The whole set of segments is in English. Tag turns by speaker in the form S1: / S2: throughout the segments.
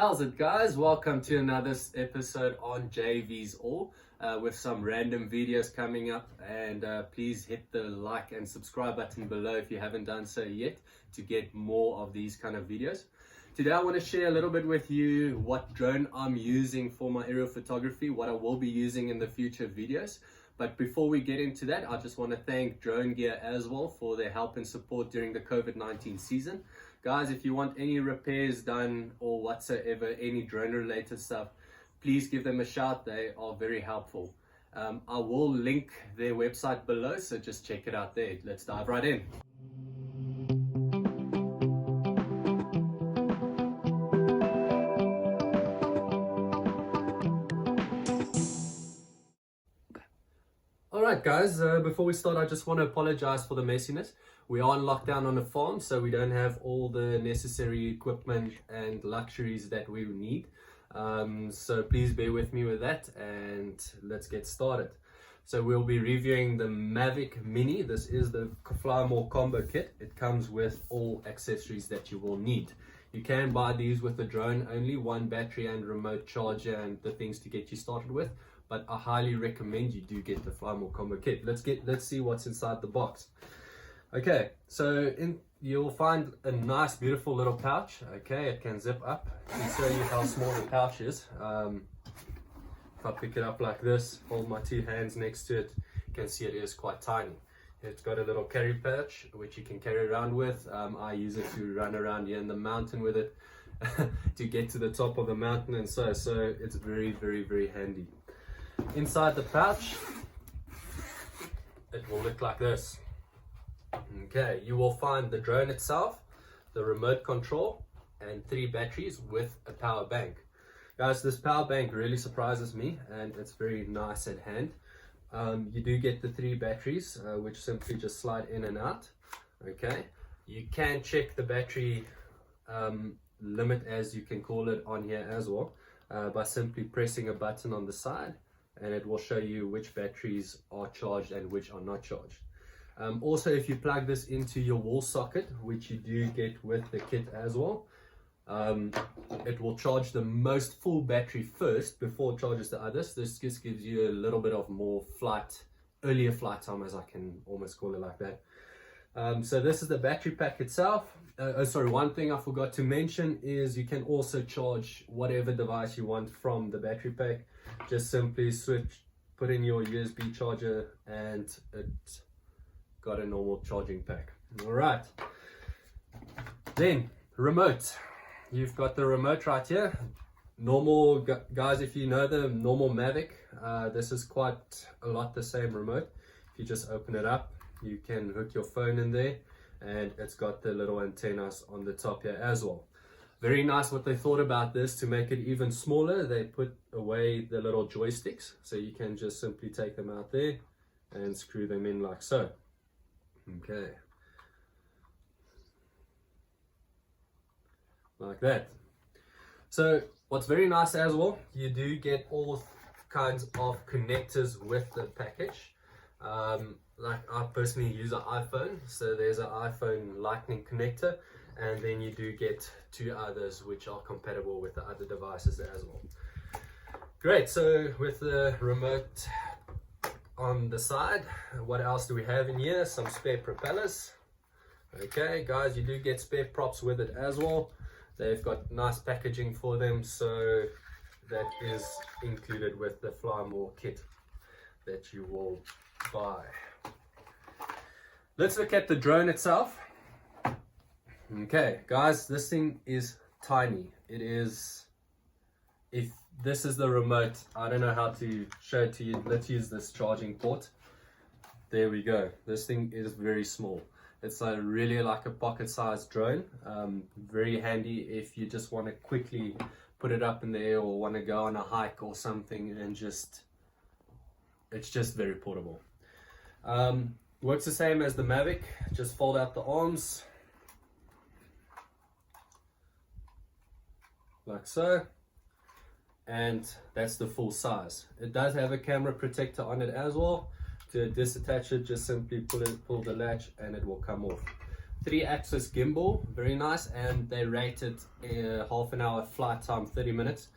S1: How's it, guys? Welcome to another episode on jv'sall with some random videos coming up, and please hit the like and subscribe button below if you haven't done so yet to get more of these kind of videos. Today I want to share a little bit with you what drone I'm using for my aerial photography, what I will be using in the future videos. But before we get into that, I just want to thank dronegear as well for their help and support during the COVID-19 season. Guys, if you want any repairs done or whatsoever, any drone related stuff, please give them a shout. They are very helpful. I will link their website below, so just check it out there. Let's dive right in. Alright guys, before we start, I just want to apologize for the messiness. We are on lockdown on a farm, so we don't have all the necessary equipment and luxuries that we need. So please bear with me with that, and let's get started. So we'll be reviewing the Mavic Mini. This is the FLYMORE combo kit. It comes with all accessories that you will need. You can buy these with the drone only, one battery and remote charger and the things to get you started with. But I highly recommend you do get the FLYMORE combo kit. Let's see what's inside the box. Okay, so you'll find a nice, beautiful little pouch. Okay, it can zip up. To show you how small the pouch is. If I pick it up like this, hold my two hands next to it, you can see it is quite tiny. It's got a little carry pouch which you can carry around with. I use it to run around here in the mountain with it to get to the top of the mountain, and so it's very, very, very handy. Inside the pouch, it will look like this. Okay, you will find the drone itself, the remote control, and 3 batteries with a power bank. Guys, this power bank really surprises me, and it's very nice at hand. You do get the 3 batteries, which simply just slide in and out. Okay, you can check the battery limit, as you can call it, on here as well, by simply pressing a button on the side, and it will show you which batteries are charged and which are not charged. Also, if you plug this into your wall socket, which you do get with the kit as well, it will charge the most full battery first before it charges the others. This just gives you a little bit of more earlier flight time, as I can almost call it like that. So this is the battery pack itself. Sorry, one thing I forgot to mention is you can also charge whatever device you want from the battery pack. Just simply put in your USB charger, and it got a normal charging pack. All right, then remote. You've got the remote right here. Normal, guys, if you know the normal Mavic, this is quite a lot the same remote. If you just open it up, you can hook your phone in there, and it's got the little antennas on the top here as well. Very nice what they thought about this. To make it even smaller, they put away the little joysticks, so you can just simply take them out there and screw them in like so. Okay, like that. So what's very nice as well, you do get all kinds of connectors with the package. Like I personally use an iPhone, so there's an iPhone lightning connector, and then you do get 2 others which are compatible with the other devices as well. Great, so with the remote on the side, what else do we have in here? Some spare propellers. Okay guys, you do get spare props with it as well. They've got nice packaging for them, so that is included with the FLYMORE kit that you will buy. Let's look at the drone itself. Okay guys, this thing is tiny. It is, if this is the remote, I don't know how to show it to you. Let's use this charging port. There we go. This thing is very small. It's really like a pocket-sized drone. Very handy if you just want to quickly put it up in the air, or want to go on a hike or something, and it's just very portable. Works the same as the Mavic. Just fold out the arms like so, and that's the full size. It does have a camera protector on it as well. To disattach it, just simply pull the latch and it will come off. 3-axis gimbal, very nice, and they rated half an hour flight time, 30 minutes.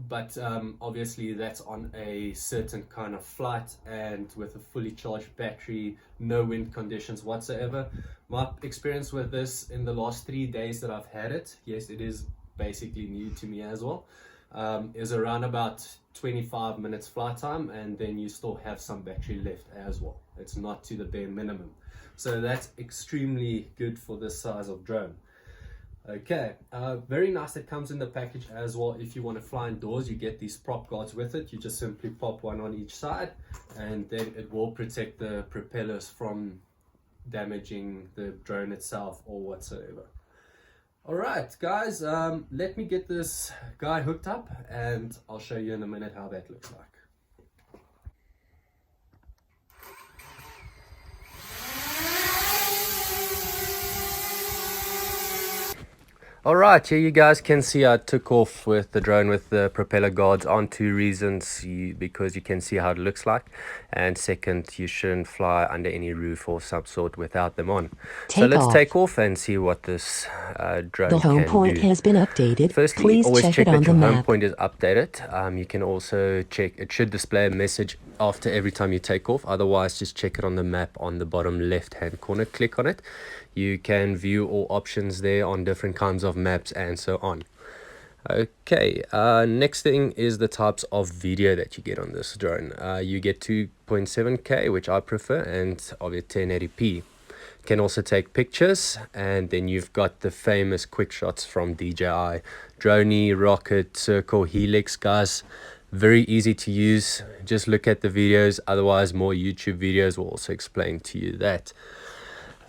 S1: But obviously that's on a certain kind of flight and with a fully charged battery, no wind conditions whatsoever. My experience with this in the last 3 days that I've had it, yes, it is basically new to me as well, is around about 25 minutes flight time, and then you still have some battery left as well. It's not to the bare minimum, so that's extremely good for this size of drone. Okay, very nice. It comes in the package as well. If you want to fly indoors, you get these prop guards with it. You just simply pop one on each side, and then it will protect the propellers from damaging the drone itself or whatsoever. All right, guys, let me get this guy hooked up, and I'll show you in a minute how that looks like. Alright, here you guys can see I took off with the drone with the propeller guards on. 2 reasons: because you can see how it looks like, and second, you shouldn't fly under any roof or some sort without them on. So let's take off and see what this drone can do.
S2: The home point has been updated.
S1: Firstly,
S2: please
S1: always
S2: check
S1: check
S2: it on
S1: that your
S2: the
S1: home
S2: map.
S1: point is updated. You can also check, it should display a message after every time you take off. Otherwise, just check it on the map on the bottom left hand corner. Click on it. You can view all options there on different kinds of maps and so on. Okay, next thing is the types of video that you get on this drone. You get 2.7K, which I prefer, and obviously 1080p. Can also take pictures, and then you've got the famous quick shots from DJI. Drone, rocket, circle, helix, guys. Very easy to use. Just look at the videos. Otherwise, more YouTube videos will also explain to you that.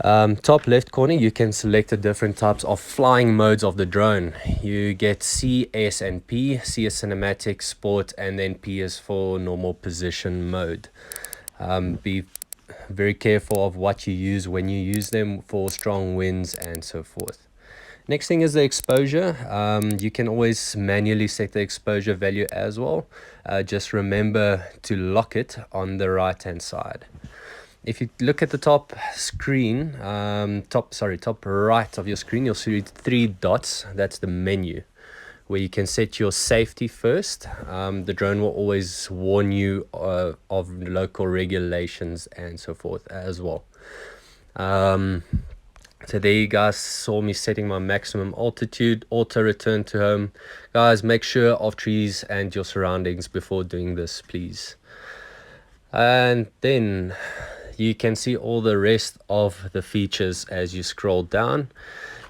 S1: Top left corner, you can select the different types of flying modes of the drone. You get C, S, and P. C is cinematic, sport, and then P is for normal position mode. Be very careful of what you use when you use them for strong winds and so forth. Next thing is the exposure. You can always manually set the exposure value as well. Just remember to lock it on the right hand side. If you look at the top screen, top right of your screen, you'll see 3 dots. That's the menu, where you can set your safety first. The drone will always warn you of local regulations and so forth as well. So there you guys saw me setting my maximum altitude, auto return to home. Guys, make sure of trees and your surroundings before doing this, please. And then you can see all the rest of the features as you scroll down.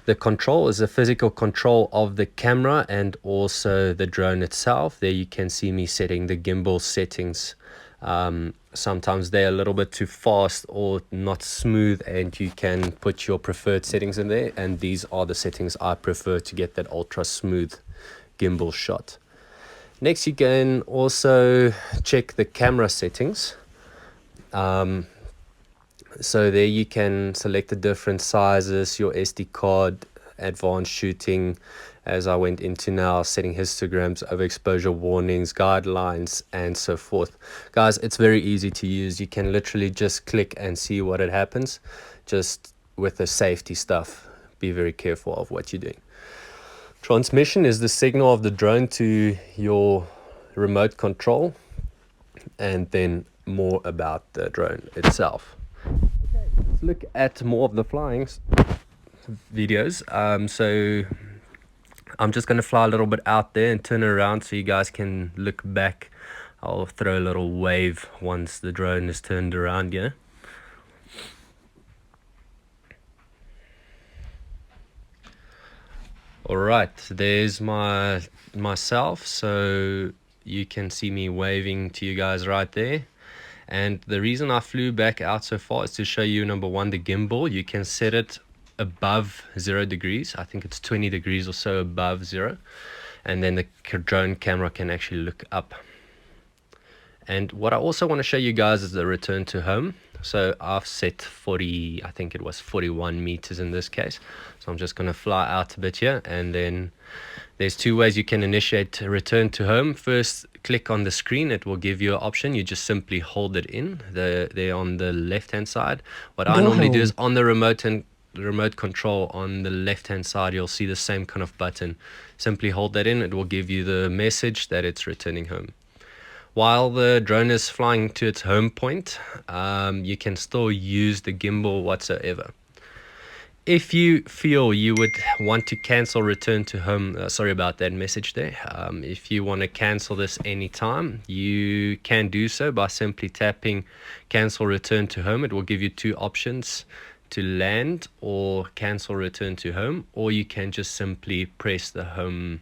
S1: The control is the physical control of the camera and also the drone itself. There you can see me setting the gimbal settings. Sometimes they're a little bit too fast or not smooth, and you can put your preferred settings in there, and these are the settings I prefer to get that ultra smooth gimbal shot. Next, you can also check the camera settings. So there you can select the different sizes, your SD card, advanced shooting, as I went into now, setting histograms, overexposure warnings, guidelines, and so forth. Guys, it's very easy to use. You can literally just click and see what it happens. Just with the safety stuff, be very careful of what you're doing. Transmission is the signal of the drone to your remote control, and then more about the drone itself. Okay, let's look at more of the flying videos. So I'm just going to fly a little bit out there and turn around so you guys can look back. I'll throw a little wave once the drone is turned around here. Alright, there's myself, so you can see me waving to you guys right there. And the reason I flew back out so far is to show you, number one, the gimbal. You can set it above 0 degrees. I think it's 20 degrees or so above 0. And then the drone camera can actually look up. And what I also want to show you guys is the return to home. So I've set 40, I think it was 41 meters in this case. So I'm just going to fly out a bit here and then There's two ways you can initiate return to home. First, click on the screen. It will give you an option. You just simply hold it in there on the left hand side. What I
S2: Go
S1: normally do
S2: home.
S1: is on the remote control on the left hand side, you'll see the same kind of button. Simply hold that in. It will give you the message that it's returning home. While the drone is flying to its home point, you can still use the gimbal whatsoever. If you feel you would want to cancel return to home, sorry about that message there. If you want to cancel this anytime, you can do so by simply tapping cancel return to home. It will give you two options, to land or cancel return to home, or you can just simply press the home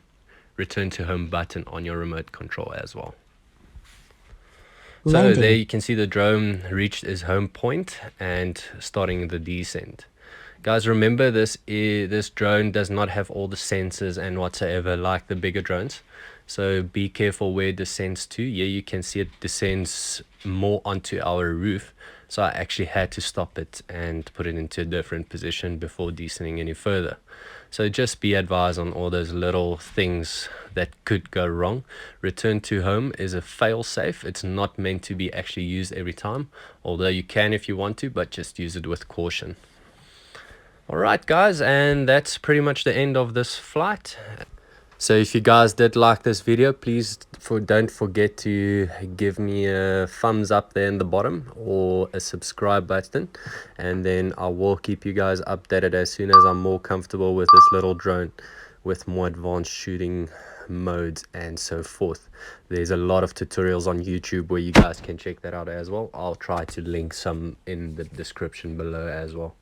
S1: return to home button on your remote control as well. So
S2: Landing.
S1: there you can see the drone reached its home point and starting the descent. Guys, remember this drone does not have all the sensors and whatsoever like the bigger drones. So be careful where it descends to. Yeah, you can see it descends more onto our roof. So I actually had to stop it and put it into a different position before descending any further. So just be advised on all those little things that could go wrong. Return to home is a fail-safe. It's not meant to be actually used every time, although you can if you want to, but just use it with caution. Alright guys, and that's pretty much the end of this flight. So if you guys did like this video, please don't forget to give me a thumbs up there in the bottom or a subscribe button, and then I will keep you guys updated as soon as I'm more comfortable with this little drone with more advanced shooting modes and so forth. There's a lot of tutorials on YouTube where you guys can check that out as well. I'll try to link some in the description below as well.